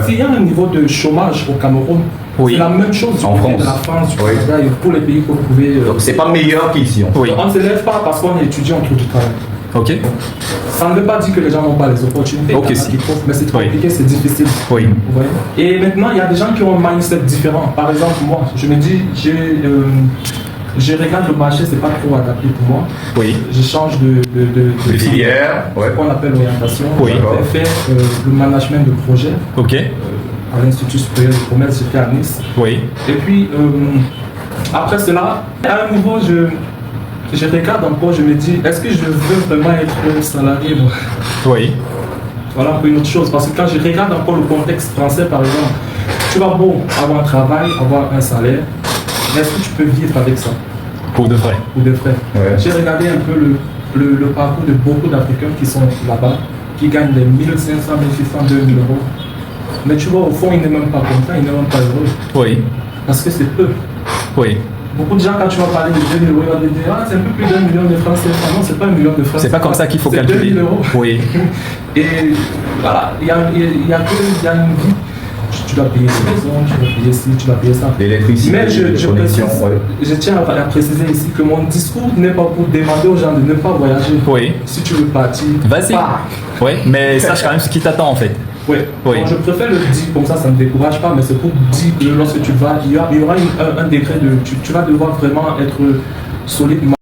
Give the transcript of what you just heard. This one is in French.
S'il y a un niveau de chômage au Cameroun, Oui. c'est la même chose du En côté de France. la France, du Oui. Canada et pour les pays que vous pouvez. Donc c'est pas meilleur qu'ici. Oui. On ne se lève pas parce qu'on est étudiant, on trouve du travail. Ok. Ça ne veut pas dire que les gens n'ont pas les opportunités, Ok, il y en a si. qui trouvent, mais c'est Oui. compliqué, c'est difficile. Oui. Vous voyez. Et maintenant, il y a des gens qui ont un mindset différent. Par exemple, moi, je me dis, je regarde le marché, c'est pas trop adapté pour moi. Oui. Je change de Les filières, ouais. ce qu'on appelle l'orientation. Oui. J'ai fait le management de projet Ok. à l'Institut supérieur de commerce, j'étais à Nice. Oui. Et puis, après cela, à un niveau, je regarde encore, je me dis, est-ce que je veux vraiment être salarié moi? Oui. Voilà un peu une autre chose, parce que quand je regarde encore le contexte français, par exemple, tu vas beau avoir un travail, avoir un salaire, mais est-ce que tu peux vivre avec ça? Pour de vrai. Ou des frais. Ouais. J'ai regardé un peu le parcours de beaucoup d'Africains qui sont là-bas, qui gagnent des 1500, 1600, 2000 euros. Mais tu vois, au fond, ils n'est même pas contents, ils n'est même pas heureux. Oui. Parce que c'est peu. Oui. Beaucoup de gens, quand tu vas parler de 2000 euros, ils vont te dire, ah, c'est un peu plus d'1 million de francs CFA. Non, c'est pas 1 million de francs. C'est pas comme ça qu'il faut c'est calculer. 2000 euros. Oui. Et voilà, il y a une vie. Tu dois payer cette maison, tu dois payer ci, tu dois payer ça. L'électricité, Mais les je connexions, précise, ouais. je tiens à préciser ici que mon discours n'est pas pour demander aux gens de ne pas voyager. Oui. Si tu veux partir, Vas-y. pars. Oui. Mais sache quand même ce qui t'attend en fait. Oui. Oui. Donc, je préfère le dire comme ça ne me décourage pas, mais c'est pour dire que lorsque tu vas, il y aura un degré de. Tu vas devoir vraiment être solide.